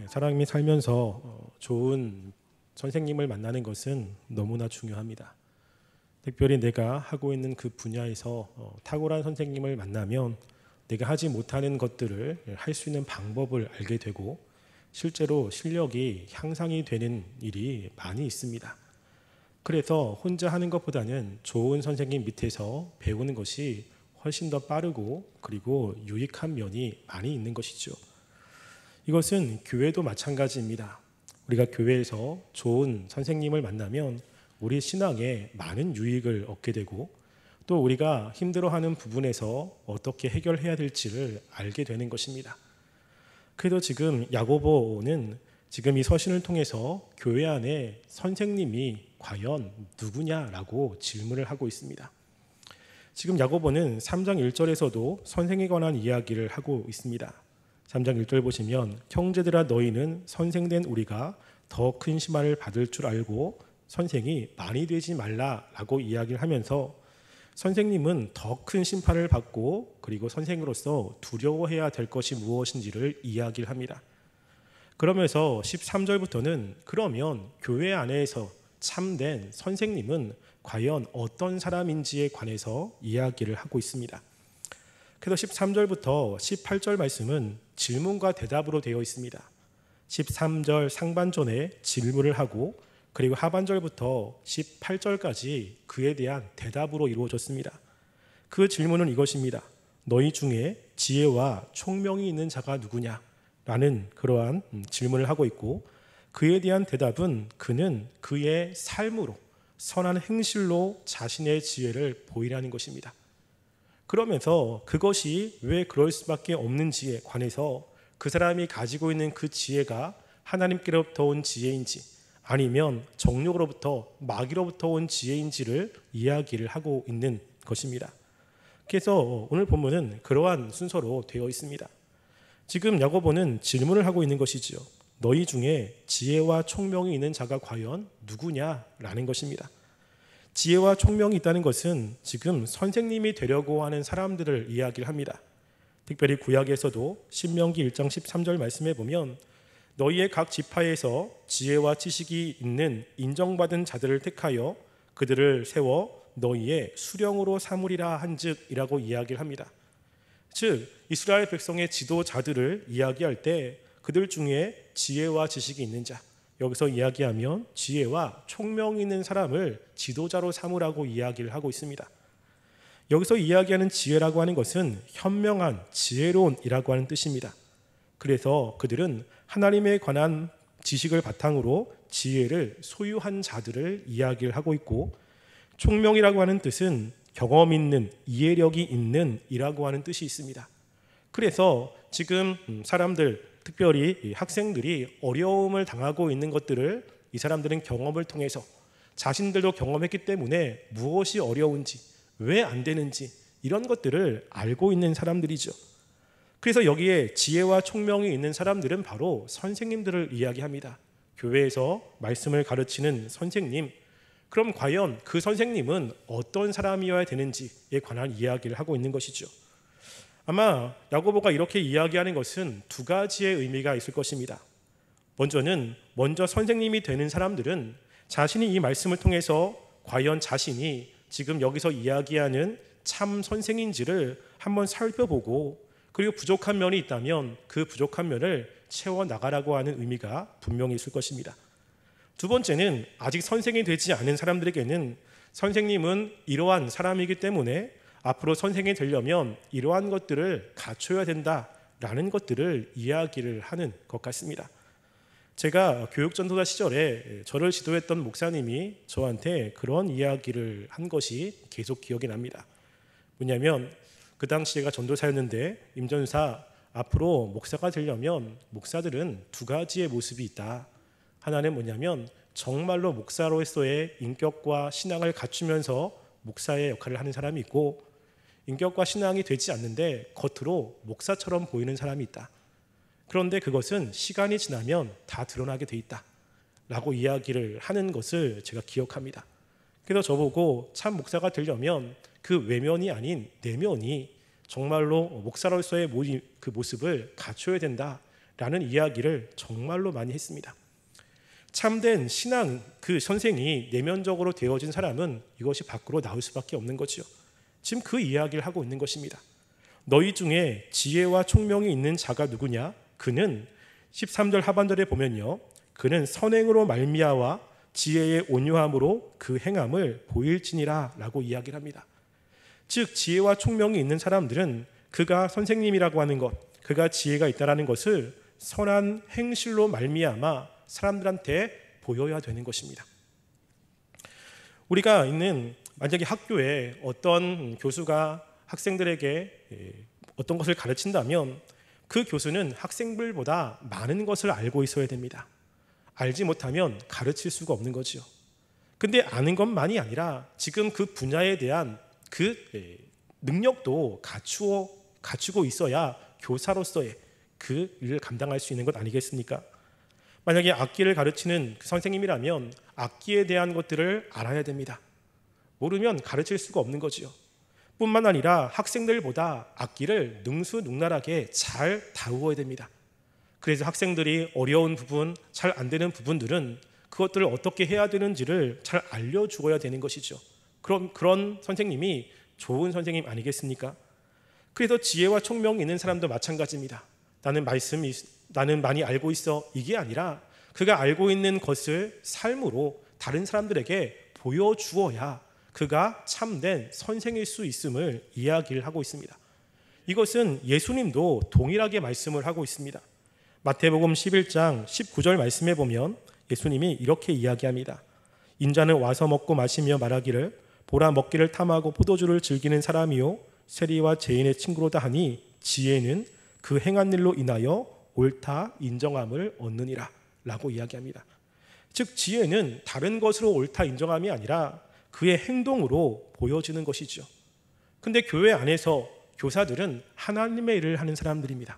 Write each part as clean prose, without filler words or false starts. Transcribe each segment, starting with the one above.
사람이 살면서 좋은 선생님을 만나는 것은 너무나 중요합니다. 특별히 내가 하고 있는 그 분야에서 탁월한 선생님을 만나면 내가 하지 못하는 것들을 할 수 있는 방법을 알게 되고 실제로 실력이 향상이 되는 일이 많이 있습니다. 그래서 혼자 하는 것보다는 좋은 선생님 밑에서 배우는 것이 훨씬 더 빠르고 그리고 유익한 면이 많이 있는 것이죠. 이것은 교회도 마찬가지입니다. 우리가 교회에서 좋은 선생님을 만나면 우리 신앙에 많은 유익을 얻게 되고 또 우리가 힘들어하는 부분에서 어떻게 해결해야 될지를 알게 되는 것입니다. 그래도 지금 야고보는 지금 이 서신을 통해서 교회 안에 선생님이 과연 누구냐라고 질문을 하고 있습니다. 지금 야고보는 3장 1절에서도 선생에 관한 이야기를 하고 있습니다. 3장 1절 보시면 형제들아 너희는 선생된 우리가 더 큰 심판을 받을 줄 알고 선생이 많이 되지 말라라고 이야기를 하면서 선생님은 더 큰 심판을 받고 그리고 선생으로서 두려워해야 될 것이 무엇인지를 이야기를 합니다. 그러면서 13절부터는 그러면 교회 안에서 참된 선생님은 과연 어떤 사람인지에 관해서 이야기를 하고 있습니다. 그래서 13절부터 18절 말씀은 질문과 대답으로 되어 있습니다. 13절 상반전에 질문을 하고 그리고 하반절부터 18절까지 그에 대한 대답으로 이루어졌습니다. 그 질문은 이것입니다. 너희 중에 지혜와 총명이 있는 자가 누구냐? 라는 그러한 질문을 하고 있고 그에 대한 대답은 그는 그의 삶으로 선한 행실로 자신의 지혜를 보이라는 것입니다. 그러면서 그것이 왜 그럴 수밖에 없는지에 관해서 그 사람이 가지고 있는 그 지혜가 하나님께로부터 온 지혜인지 아니면 정욕으로부터 마귀로부터 온 지혜인지를 이야기를 하고 있는 것입니다. 그래서 오늘 본문은 그러한 순서로 되어 있습니다. 지금 야고보는 질문을 하고 있는 것이지요. 너희 중에 지혜와 총명이 있는 자가 과연 누구냐라는 것입니다. 지혜와 총명이 있다는 것은 지금 선생님이 되려고 하는 사람들을 이야기를 합니다. 특별히 구약에서도 신명기 1장 13절 말씀에 보면 너희의 각 지파에서 지혜와 지식이 있는 인정받은 자들을 택하여 그들을 세워 너희의 수령으로 삼으리라 한즉이라고 이야기를 합니다. 즉 이스라엘 백성의 지도자들을 이야기할 때 그들 중에 지혜와 지식이 있는 자, 여기서 이야기하면 지혜와 총명이 있는 사람을 지도자로 삼으라고 이야기를 하고 있습니다. 여기서 이야기하는 지혜라고 하는 것은 현명한 지혜로운이라고 하는 뜻입니다. 그래서 그들은 하나님에 관한 지식을 바탕으로 지혜를 소유한 자들을 이야기를 하고 있고 총명이라고 하는 뜻은 경험 있는, 이해력이 있는 이라고 하는 뜻이 있습니다. 그래서 지금 사람들, 특별히 학생들이 어려움을 당하고 있는 것들을 이 사람들은 경험을 통해서 자신들도 경험했기 때문에 무엇이 어려운지, 왜 안 되는지 이런 것들을 알고 있는 사람들이죠. 그래서 여기에 지혜와 총명이 있는 사람들은 바로 선생님들을 이야기합니다. 교회에서 말씀을 가르치는 선생님, 그럼 과연 그 선생님은 어떤 사람이어야 되는지에 관한 이야기를 하고 있는 것이죠. 아마 야고보가 이렇게 이야기하는 것은 두 가지의 의미가 있을 것입니다. 먼저 선생님이 되는 사람들은 자신이 이 말씀을 통해서 과연 자신이 지금 여기서 이야기하는 참 선생인지를 한번 살펴보고 그리고 부족한 면이 있다면 그 부족한 면을 채워나가라고 하는 의미가 분명히 있을 것입니다. 두 번째는 아직 선생이 되지 않은 사람들에게는 선생님은 이러한 사람이기 때문에 앞으로 선생이 되려면 이러한 것들을 갖춰야 된다라는 것들을 이야기를 하는 것 같습니다. 제가 교육전도사 시절에 저를 지도했던 목사님이 저한테 그런 이야기를 한 것이 계속 기억이 납니다. 뭐냐면 그 당시 제가 전도사였는데 임 전사 앞으로 목사가 되려면 목사들은 두 가지의 모습이 있다. 하나는 뭐냐면 정말로 목사로서의 인격과 신앙을 갖추면서 목사의 역할을 하는 사람이 있고 인격과 신앙이 되지 않는데 겉으로 목사처럼 보이는 사람이 있다. 그런데 그것은 시간이 지나면 다 드러나게 돼 있다 라고 이야기를 하는 것을 제가 기억합니다. 그래서 저보고 참 목사가 되려면 그 외면이 아닌 내면이 정말로 목사로서의 그 모습을 갖춰야 된다 라는 이야기를 정말로 많이 했습니다. 참된 신앙 그 선생이 내면적으로 되어진 사람은 이것이 밖으로 나올 수밖에 없는 거지요. 지금 그 이야기를 하고 있는 것입니다. 너희 중에 지혜와 총명이 있는 자가 누구냐? 그는 13절 하반절에 보면요, 그는 선행으로 말미암아 지혜의 온유함으로 그 행함을 보일지니라 라고 이야기를 합니다. 즉 지혜와 총명이 있는 사람들은 그가 선생님이라고 하는 것, 그가 지혜가 있다라는 것을 선한 행실로 말미암아 사람들한테 보여야 되는 것입니다. 우리가 있는 만약에 학교에 어떤 교수가 학생들에게 어떤 것을 가르친다면 그 교수는 학생들보다 많은 것을 알고 있어야 됩니다. 알지 못하면 가르칠 수가 없는 거지요. 근데 아는 것만이 아니라 지금 그 분야에 대한 그 능력도 갖추고 있어야 교사로서의 그 일을 감당할 수 있는 것 아니겠습니까? 만약에 악기를 가르치는 그 선생님이라면 악기에 대한 것들을 알아야 됩니다. 모르면 가르칠 수가 없는 거지요. 뿐만 아니라 학생들보다 악기를 능수능란하게 잘 다루어야 됩니다. 그래서 학생들이 어려운 부분, 잘 안 되는 부분들은 그것들을 어떻게 해야 되는지를 잘 알려주어야 되는 것이죠. 그런 선생님이 좋은 선생님 아니겠습니까? 그래서 지혜와 총명이 있는 사람도 마찬가지입니다. 나는 많이 알고 있어, 이게 아니라 그가 알고 있는 것을 삶으로 다른 사람들에게 보여주어야 그가 참된 선생일 수 있음을 이야기를 하고 있습니다. 이것은 예수님도 동일하게 말씀을 하고 있습니다. 마태복음 11장 19절 말씀에 보면 예수님이 이렇게 이야기합니다. 인자는 와서 먹고 마시며 말하기를 보라, 먹기를 탐하고 포도주를 즐기는 사람이요 세리와 죄인의 친구로다 하니 지혜는 그 행한 일로 인하여 옳다 인정함을 얻느니라 라고 이야기합니다. 즉 지혜는 다른 것으로 옳다 인정함이 아니라 그의 행동으로 보여지는 것이죠. 근데 교회 안에서 교사들은 하나님의 일을 하는 사람들입니다.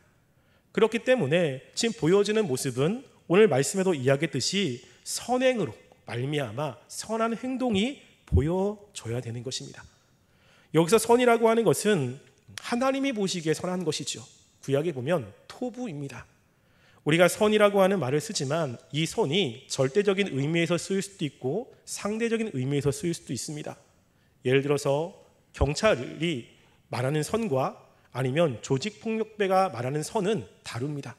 그렇기 때문에 지금 보여지는 모습은 오늘 말씀에도 이야기했듯이 선행으로 말미암아 선한 행동이 보여져야 되는 것입니다. 여기서 선이라고 하는 것은 하나님이 보시기에 선한 것이죠. 구약에 보면 토부입니다. 우리가 선이라고 하는 말을 쓰지만 이 선이 절대적인 의미에서 쓰일 수도 있고 상대적인 의미에서 쓰일 수도 있습니다. 예를 들어서 경찰이 말하는 선과 아니면 조직폭력배가 말하는 선은 다릅니다.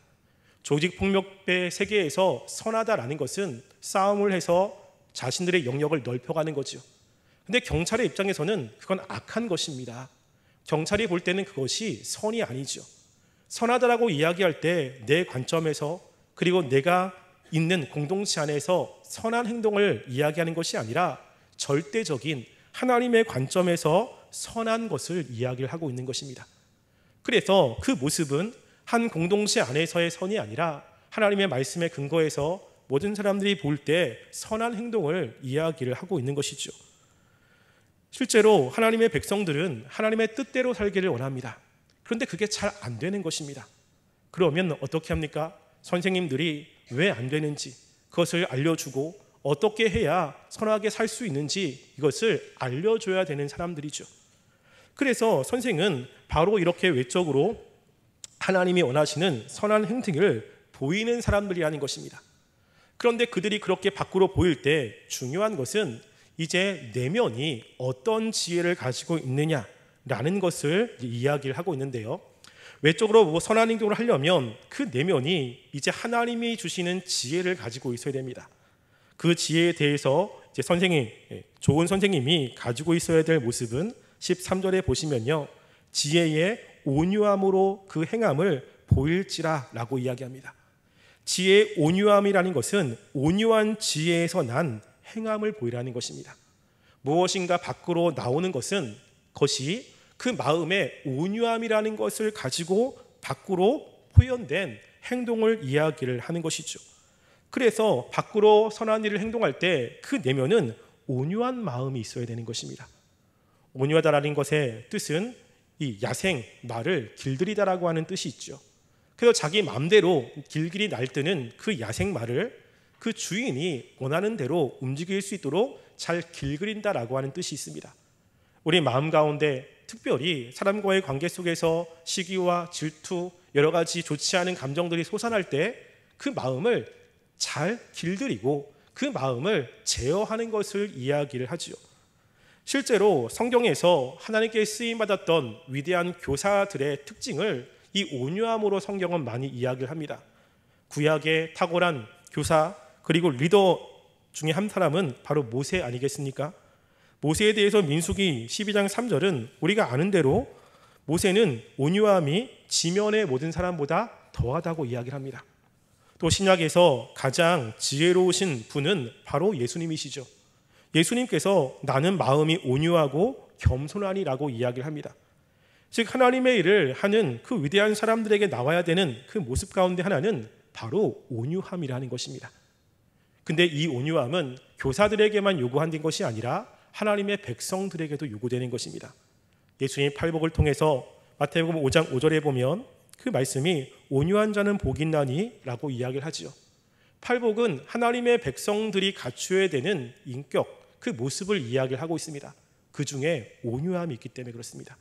조직폭력배 세계에서 선하다라는 것은 싸움을 해서 자신들의 영역을 넓혀가는 거죠. 근데 경찰의 입장에서는 그건 악한 것입니다. 경찰이 볼 때는 그것이 선이 아니죠. 선하다라고 이야기할 때 내 관점에서 그리고 내가 있는 공동체 안에서 선한 행동을 이야기하는 것이 아니라 절대적인 하나님의 관점에서 선한 것을 이야기를 하고 있는 것입니다. 그래서 그 모습은 한 공동체 안에서의 선이 아니라 하나님의 말씀에 근거해서 모든 사람들이 볼 때 선한 행동을 이야기를 하고 있는 것이죠. 실제로 하나님의 백성들은 하나님의 뜻대로 살기를 원합니다. 그런데 그게 잘 안 되는 것입니다. 그러면 어떻게 합니까? 선생님들이 왜 안 되는지 그것을 알려주고 어떻게 해야 선하게 살 수 있는지 이것을 알려줘야 되는 사람들이죠. 그래서 선생은 바로 이렇게 외적으로 하나님이 원하시는 선한 행동을 보이는 사람들이라는 것입니다. 그런데 그들이 그렇게 밖으로 보일 때 중요한 것은 이제 내면이 어떤 지혜를 가지고 있느냐라는 것을 이야기를 하고 있는데요. 외적으로 선한 행동을 하려면 그 내면이 이제 하나님이 주시는 지혜를 가지고 있어야 됩니다. 그 지혜에 대해서 이제 좋은 선생님이 가지고 있어야 될 모습은 13절에 보시면요, 지혜의 온유함으로 그 행함을 보일지라 라고 이야기합니다. 지혜의 온유함이라는 것은 온유한 지혜에서 난 행함을 보이라는 것입니다. 무엇인가 밖으로 나오는 것은 그것이 그 마음의 온유함이라는 것을 가지고 밖으로 표현된 행동을 이야기를 하는 것이죠. 그래서 밖으로 선한 일을 행동할 때 그 내면은 온유한 마음이 있어야 되는 것입니다. 온유하다라는 것의 뜻은 이 야생, 말을 길들이다라고 하는 뜻이 있죠. 그래서 자기 마음대로 길길이 날뛰는 그 야생 말을 그 주인이 원하는 대로 움직일 수 있도록 잘 길들인다라고 하는 뜻이 있습니다. 우리 마음 가운데 특별히 사람과의 관계 속에서 시기와 질투, 여러 가지 좋지 않은 감정들이 솟아날 때 그 마음을 잘 길들이고 그 마음을 제어하는 것을 이야기를 하지요. 실제로 성경에서 하나님께 쓰임받았던 위대한 교사들의 특징을 이 온유함으로 성경은 많이 이야기를 합니다. 구약의 탁월한 교사 그리고 리더 중에 한 사람은 바로 모세 아니겠습니까? 모세에 대해서 민수기 12장 3절은 우리가 아는 대로 모세는 온유함이 지면의 모든 사람보다 더하다고 이야기를 합니다. 또 신약에서 가장 지혜로우신 분은 바로 예수님이시죠. 예수님께서 나는 마음이 온유하고 겸손하니라고 이야기를 합니다. 즉 하나님의 일을 하는 그 위대한 사람들에게 나와야 되는 그 모습 가운데 하나는 바로 온유함이라는 것입니다. 근데 이 온유함은 교사들에게만 요구하는 것이 아니라 하나님의 백성들에게도 요구되는 것입니다. 예수님 팔복을 통해서 마태복음 5장 5절에 보면 그 말씀이 온유한 자는 복이 있나니 라고 이야기를 하지요. 팔복은 하나님의 백성들이 갖추어야 되는 인격, 그 모습을 이야기를 하고 있습니다. 그 중에 온유함이 있기 때문에 그렇습니다.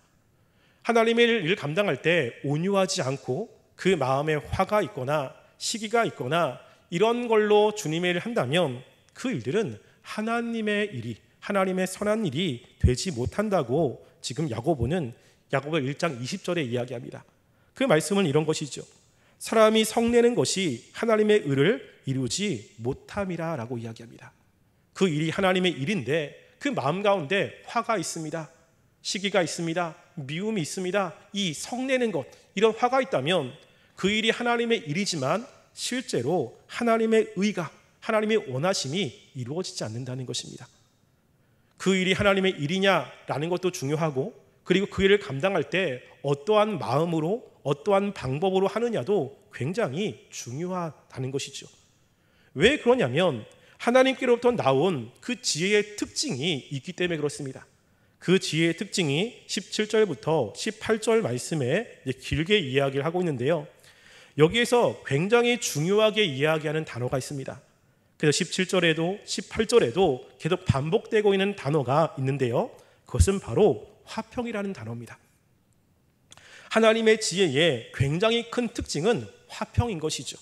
하나님의 일을 감당할 때 온유하지 않고 그 마음에 화가 있거나 시기가 있거나 이런 걸로 주님의 일을 한다면 그 일들은 하나님의 일이, 하나님의 선한 일이 되지 못한다고 지금 야고보는 야고보 1장 20절에 이야기합니다. 그 말씀은 이런 것이죠. 사람이 성내는 것이 하나님의 의를 이루지 못함이라 라고 이야기합니다. 그 일이 하나님의 일인데 그 마음 가운데 화가 있습니다. 시기가 있습니다. 미움이 있습니다. 이 성내는 것, 이런 화가 있다면 그 일이 하나님의 일이지만 실제로 하나님의 의가, 하나님의 원하심이 이루어지지 않는다는 것입니다. 그 일이 하나님의 일이냐라는 것도 중요하고 그리고 그 일을 감당할 때 어떠한 마음으로 어떠한 방법으로 하느냐도 굉장히 중요하다는 것이죠. 왜 그러냐면 하나님께로부터 나온 그 지혜의 특징이 있기 때문에 그렇습니다. 그 지혜의 특징이 17절부터 18절 말씀에 길게 이야기를 하고 있는데요. 여기에서 굉장히 중요하게 이야기하는 단어가 있습니다. 그래서 17절에도 18절에도 계속 반복되고 있는 단어가 있는데요. 그것은 바로 화평이라는 단어입니다. 하나님의 지혜의 굉장히 큰 특징은 화평인 것이죠.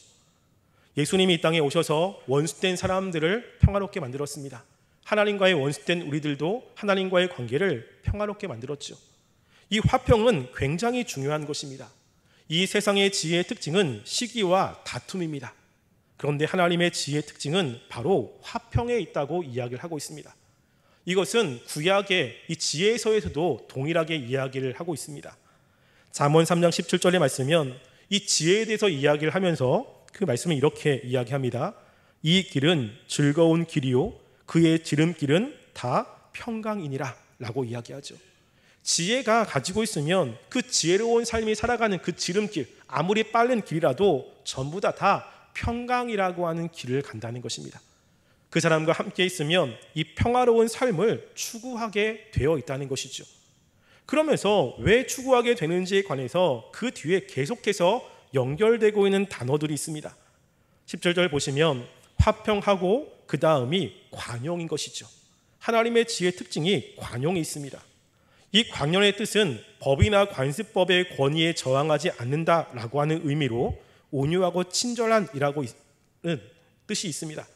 예수님이 이 땅에 오셔서 원수된 사람들을 평화롭게 만들었습니다. 하나님과의 원수된 우리들도 하나님과의 관계를 평화롭게 만들었죠. 이 화평은 굉장히 중요한 것입니다. 이 세상의 지혜의 특징은 시기와 다툼입니다. 그런데 하나님의 지혜의 특징은 바로 화평에 있다고 이야기를 하고 있습니다. 이것은 구약의 이 지혜서에서도 동일하게 이야기를 하고 있습니다. 잠언 3장 17절에 말씀은 이 지혜에 대해서 이야기를 하면서 그 말씀을 이렇게 이야기합니다. 이 길은 즐거운 길이요 그의 지름길은 다 평강이니라 라고 이야기하죠. 지혜가 가지고 있으면 그 지혜로운 삶이 살아가는 그 지름길, 아무리 빠른 길이라도 전부 다 평강이라고 하는 길을 간다는 것입니다. 그 사람과 함께 있으면 이 평화로운 삶을 추구하게 되어 있다는 것이죠. 그러면서 왜 추구하게 되는지에 관해서 그 뒤에 계속해서 연결되고 있는 단어들이 있습니다. 17절 보시면 화평하고 그 다음이 관용인 것이죠. 하나님의 지혜의 특징이 관용이 있습니다. 이 관용의 뜻은 법이나 관습법의 권위에 저항하지 않는다라고 하는 의미로 온유하고 친절한이라고 하는 뜻이 있습니다.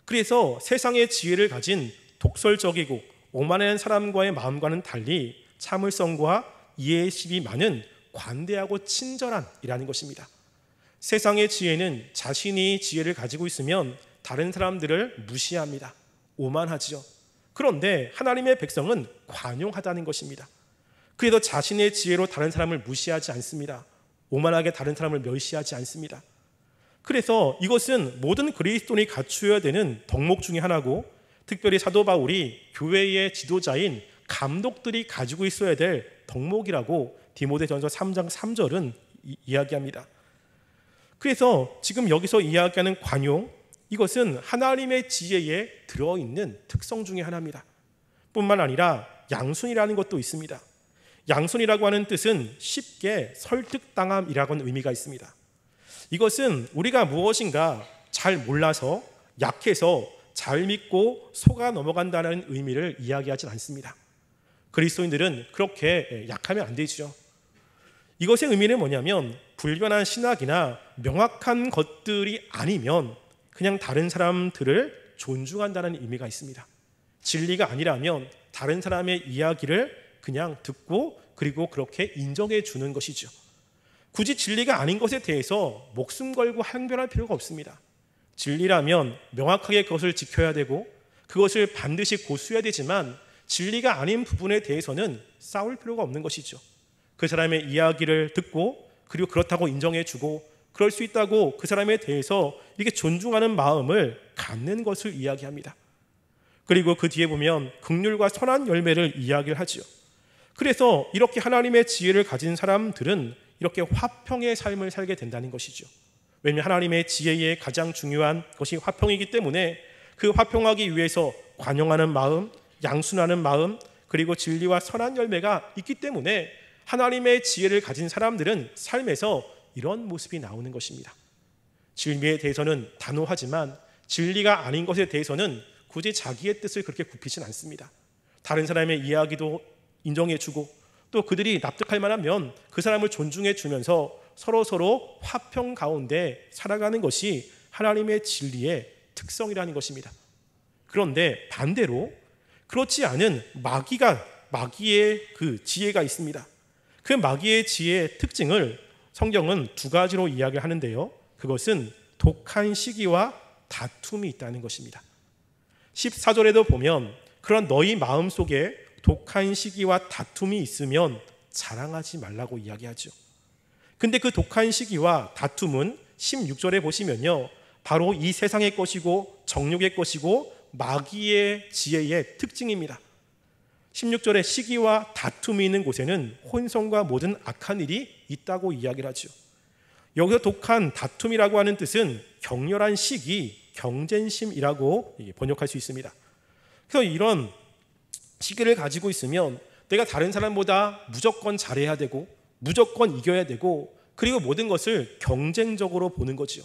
그래서 세상의 지혜를 가진 독설적이고 오만한 사람과의 마음과는 달리 참을성과 이해심이 많은 관대하고 친절한이라는 것입니다. 세상의 지혜는 자신이 지혜를 가지고 있으면 다른 사람들을 무시합니다. 오만하지요. 그런데 하나님의 백성은 관용하다는 것입니다. 그래도 자신의 지혜로 다른 사람을 무시하지 않습니다. 오만하게 다른 사람을 멸시하지 않습니다. 그래서 이것은 모든 그리스도인이 갖추어야 되는 덕목 중에 하나고 특별히 사도 바울이 교회의 지도자인 감독들이 가지고 있어야 될 덕목이라고 디모데전서 3장 3절은 이야기합니다. 그래서 지금 여기서 이야기하는 관용, 이것은 하나님의 지혜에 들어있는 특성 중에 하나입니다. 뿐만 아니라 양순이라는 것도 있습니다. 양순이라고 하는 뜻은 쉽게 설득당함이라고 하는 의미가 있습니다. 이것은 우리가 무엇인가 잘 몰라서 약해서 잘 믿고 속아 넘어간다는 의미를 이야기하지 않습니다. 그리스도인들은 그렇게 약하면 안 되죠. 이것의 의미는 뭐냐면 불변한 신학이나 명확한 것들이 아니면 그냥 다른 사람들을 존중한다는 의미가 있습니다. 진리가 아니라면 다른 사람의 이야기를 그냥 듣고 그리고 그렇게 인정해 주는 것이죠. 굳이 진리가 아닌 것에 대해서 목숨 걸고 항변할 필요가 없습니다. 진리라면 명확하게 그것을 지켜야 되고 그것을 반드시 고수해야 되지만 진리가 아닌 부분에 대해서는 싸울 필요가 없는 것이죠. 그 사람의 이야기를 듣고 그리고 그렇다고 인정해 주고 그럴 수 있다고 그 사람에 대해서 이렇게 존중하는 마음을 갖는 것을 이야기합니다. 그리고 그 뒤에 보면 긍휼과 선한 열매를 이야기를 하죠. 그래서 이렇게 하나님의 지혜를 가진 사람들은 이렇게 화평의 삶을 살게 된다는 것이죠. 왜냐하면 하나님의 지혜의 가장 중요한 것이 화평이기 때문에 그 화평하기 위해서 관용하는 마음, 양순하는 마음, 그리고 진리와 선한 열매가 있기 때문에 하나님의 지혜를 가진 사람들은 삶에서 이런 모습이 나오는 것입니다. 진리에 대해서는 단호하지만 진리가 아닌 것에 대해서는 굳이 자기의 뜻을 그렇게 굽히진 않습니다. 다른 사람의 이야기도 인정해주고 또 그들이 납득할 만하면 그 사람을 존중해 주면서 서로 화평 가운데 살아가는 것이 하나님의 진리의 특성이라는 것입니다. 그런데 반대로 그렇지 않은 마귀의 그 지혜가 있습니다. 그 마귀의 지혜의 특징을 성경은 두 가지로 이야기를 하는데요. 그것은 독한 시기와 다툼이 있다는 것입니다. 14절에도 보면 그런 너희 마음속에 독한 시기와 다툼이 있으면 자랑하지 말라고 이야기하죠. 근데 그 독한 시기와 다툼은 16절에 보시면요, 바로 이 세상의 것이고 정욕의 것이고 마귀의 지혜의 특징입니다. 16절에 시기와 다툼이 있는 곳에는 혼성과 모든 악한 일이 있다고 이야기를 하죠. 여기서 독한 다툼이라고 하는 뜻은 격렬한 시기, 경쟁심이라고 번역할 수 있습니다. 그래서 이런 시기를 가지고 있으면 내가 다른 사람보다 무조건 잘해야 되고 무조건 이겨야 되고 그리고 모든 것을 경쟁적으로 보는 거죠.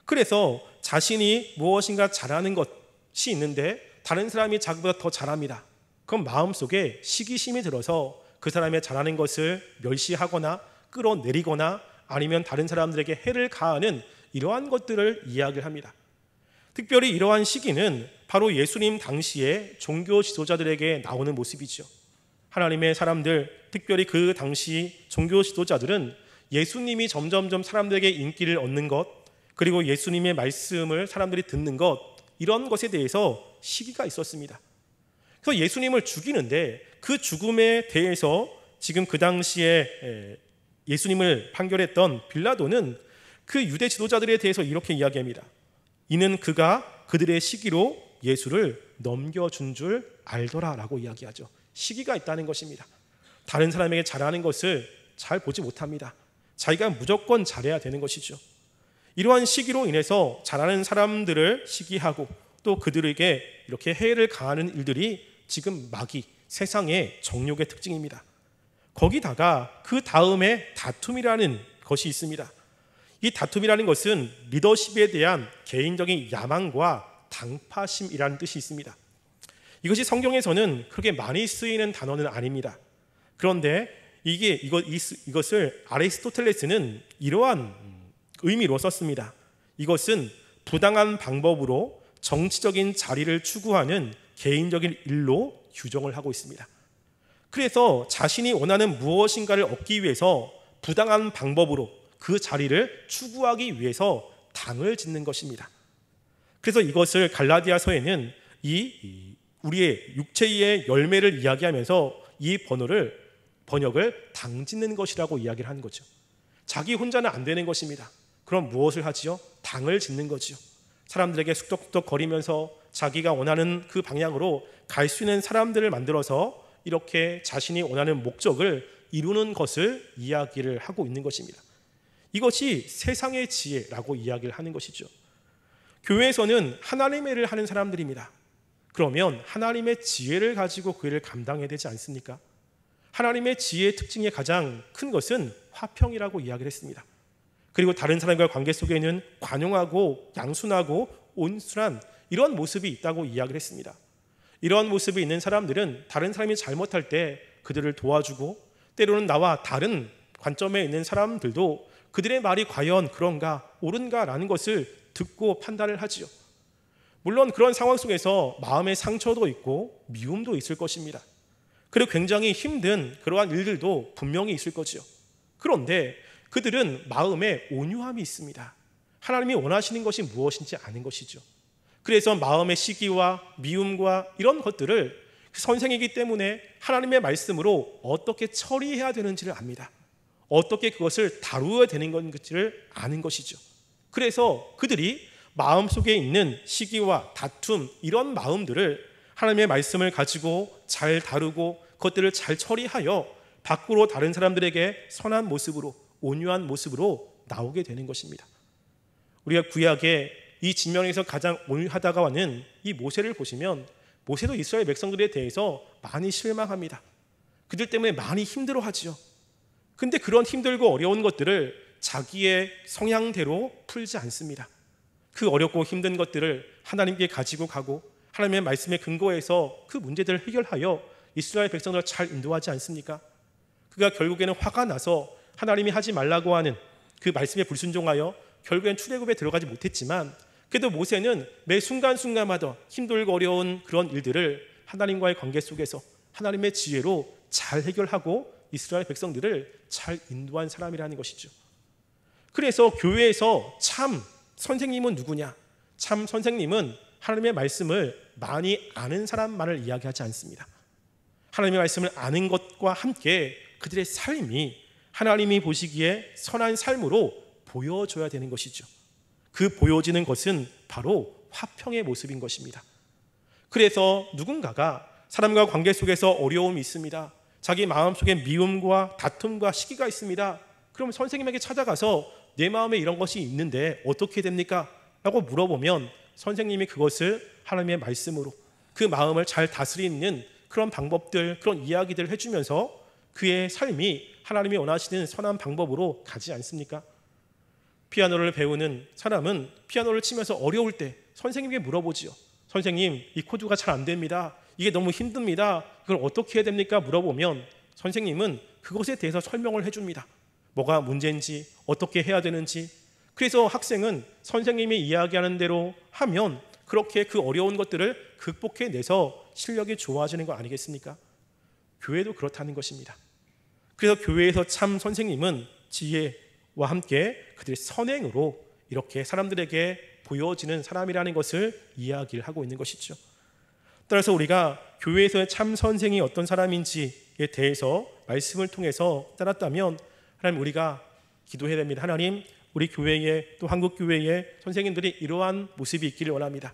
그래서 자신이 무엇인가 잘하는 것이 있는데 다른 사람이 자기보다 더 잘합니다. 그럼 마음속에 시기심이 들어서 그 사람의 잘하는 것을 멸시하거나 끌어내리거나 아니면 다른 사람들에게 해를 가하는 이러한 것들을 이야기를 합니다. 특별히 이러한 시기는 바로 예수님 당시에 종교 지도자들에게 나오는 모습이죠. 하나님의 사람들, 특별히 그 당시 종교 지도자들은 예수님이 점점점 사람들에게 인기를 얻는 것, 그리고 예수님의 말씀을 사람들이 듣는 것, 이런 것에 대해서 시기가 있었습니다. 그래서 예수님을 죽이는데 그 죽음에 대해서 지금 그 당시에 예수님을 판결했던 빌라도는 그 유대 지도자들에 대해서 이렇게 이야기합니다. 이는 그가 그들의 시기로 예수를 넘겨준 줄 알더라 라고 이야기하죠. 시기가 있다는 것입니다. 다른 사람에게 잘하는 것을 잘 보지 못합니다. 자기가 무조건 잘해야 되는 것이죠. 이러한 시기로 인해서 잘하는 사람들을 시기하고 또 그들에게 이렇게 해를 가하는 일들이 지금 마귀, 세상의 정욕의 특징입니다. 거기다가 그 다음에 다툼이라는 것이 있습니다. 이 다툼이라는 것은 리더십에 대한 개인적인 야망과 당파심이라는 뜻이 있습니다. 이것이 성경에서는 그렇게 많이 쓰이는 단어는 아닙니다. 그런데 이것을 아리스토텔레스는 이러한 의미로 썼습니다. 이것은 부당한 방법으로 정치적인 자리를 추구하는 개인적인 일로 규정을 하고 있습니다. 그래서 자신이 원하는 무엇인가를 얻기 위해서 부당한 방법으로 그 자리를 추구하기 위해서 당을 짓는 것입니다. 그래서 이것을 갈라디아서에는 우리의 육체의 열매를 이야기하면서 이 번역을 당 짓는 것이라고 이야기를 하는 거죠. 자기 혼자는 안 되는 것입니다. 그럼 무엇을 하지요? 당을 짓는 거지요. 사람들에게 쑥덕쑥덕 거리면서 자기가 원하는 그 방향으로 갈 수 있는 사람들을 만들어서 이렇게 자신이 원하는 목적을 이루는 것을 이야기를 하고 있는 것입니다. 이것이 세상의 지혜라고 이야기를 하는 것이죠. 교회에서는 하나님의 일을 하는 사람들입니다. 그러면 하나님의 지혜를 가지고 그 일을 감당해야 되지 않습니까? 하나님의 지혜의 특징의 가장 큰 것은 화평이라고 이야기를 했습니다. 그리고 다른 사람과의 관계 속에는 관용하고 양순하고 온순한 이런 모습이 있다고 이야기를 했습니다. 이러한 모습이 있는 사람들은 다른 사람이 잘못할 때 그들을 도와주고 때로는 나와 다른 관점에 있는 사람들도 그들의 말이 과연 그런가 옳은가라는 것을 듣고 판단을 하지요. 물론 그런 상황 속에서 마음의 상처도 있고 미움도 있을 것입니다. 그리고 굉장히 힘든 그러한 일들도 분명히 있을 거지요. 그런데 그들은 마음에 온유함이 있습니다. 하나님이 원하시는 것이 무엇인지 아는 것이죠. 그래서 마음의 시기와 미움과 이런 것들을 선생이기 때문에 하나님의 말씀으로 어떻게 처리해야 되는지를 압니다. 어떻게 그것을 다루어야 되는 건지를 아는 것이죠. 그래서 그들이 마음속에 있는 시기와 다툼 이런 마음들을 하나님의 말씀을 가지고 잘 다루고 그것들을 잘 처리하여 밖으로 다른 사람들에게 선한 모습으로 온유한 모습으로 나오게 되는 것입니다. 우리가 구약의 이 진명에서 가장 온유하다가 하는 이 모세를 보시면 모세도 이스라엘 백성들에 대해서 많이 실망합니다. 그들 때문에 많이 힘들어하지요. 근데 그런 힘들고 어려운 것들을 자기의 성향대로 풀지 않습니다. 그 어렵고 힘든 것들을 하나님께 가지고 가고 하나님의 말씀에 근거해서 그 문제들을 해결하여 이스라엘 백성들을 잘 인도하지 않습니까? 그가 결국에는 화가 나서 하나님이 하지 말라고 하는 그 말씀에 불순종하여 결국엔 출애굽에 들어가지 못했지만 그래도 모세는 매 순간순간마다 힘들고 어려운 그런 일들을 하나님과의 관계 속에서 하나님의 지혜로 잘 해결하고 이스라엘 백성들을 잘 인도한 사람이라는 것이죠. 그래서 교회에서 참 선생님은 누구냐? 참 선생님은 하나님의 말씀을 많이 아는 사람만을 이야기하지 않습니다. 하나님의 말씀을 아는 것과 함께 그들의 삶이 하나님이 보시기에 선한 삶으로 보여줘야 되는 것이죠. 그 보여지는 것은 바로 화평의 모습인 것입니다. 그래서 누군가가 사람과 관계 속에서 어려움이 있습니다. 자기 마음속에 미움과 다툼과 시기가 있습니다. 그럼 선생님에게 찾아가서 내 마음에 이런 것이 있는데 어떻게 됩니까? 라고 물어보면 선생님이 그것을 하나님의 말씀으로 그 마음을 잘 다스리는 그런 방법들, 그런 이야기들을 해주면서 그의 삶이 하나님이 원하시는 선한 방법으로 가지 않습니까? 피아노를 배우는 사람은 피아노를 치면서 어려울 때 선생님에게 물어보지요. 선생님, 이 코드가 잘 안 됩니다. 이게 너무 힘듭니다. 이걸 어떻게 해야 됩니까? 물어보면 선생님은 그것에 대해서 설명을 해줍니다. 뭐가 문제인지, 어떻게 해야 되는지. 그래서 학생은 선생님이 이야기하는 대로 하면 그렇게 그 어려운 것들을 극복해내서 실력이 좋아지는 거 아니겠습니까? 교회도 그렇다는 것입니다. 그래서 교회에서 참 선생님은 지혜와 함께 그들의 선행으로 이렇게 사람들에게 보여지는 사람이라는 것을 이야기를 하고 있는 것이죠. 따라서 우리가 교회에서의 참 선생이 어떤 사람인지에 대해서 말씀을 통해서 따랐다면 하나님, 우리가 기도해야 됩니다. 하나님, 우리 교회에 또 한국교회에 선생님들이 이러한 모습이 있기를 원합니다.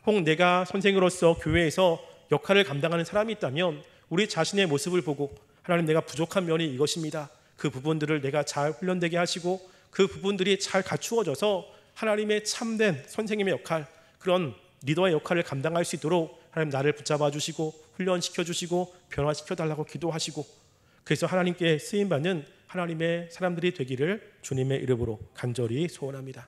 혹 내가 선생으로서 교회에서 역할을 감당하는 사람이 있다면 우리 자신의 모습을 보고 하나님, 내가 부족한 면이 이것입니다. 그 부분들을 내가 잘 훈련되게 하시고 그 부분들이 잘 갖추어져서 하나님의 참된 선생님의 역할, 그런 리더의 역할을 감당할 수 있도록 하나님 나를 붙잡아 주시고 훈련시켜 주시고 변화시켜 달라고 기도하시고, 그래서 하나님께 쓰임받는 하나님의 사람들이 되기를 주님의 이름으로 간절히 소원합니다.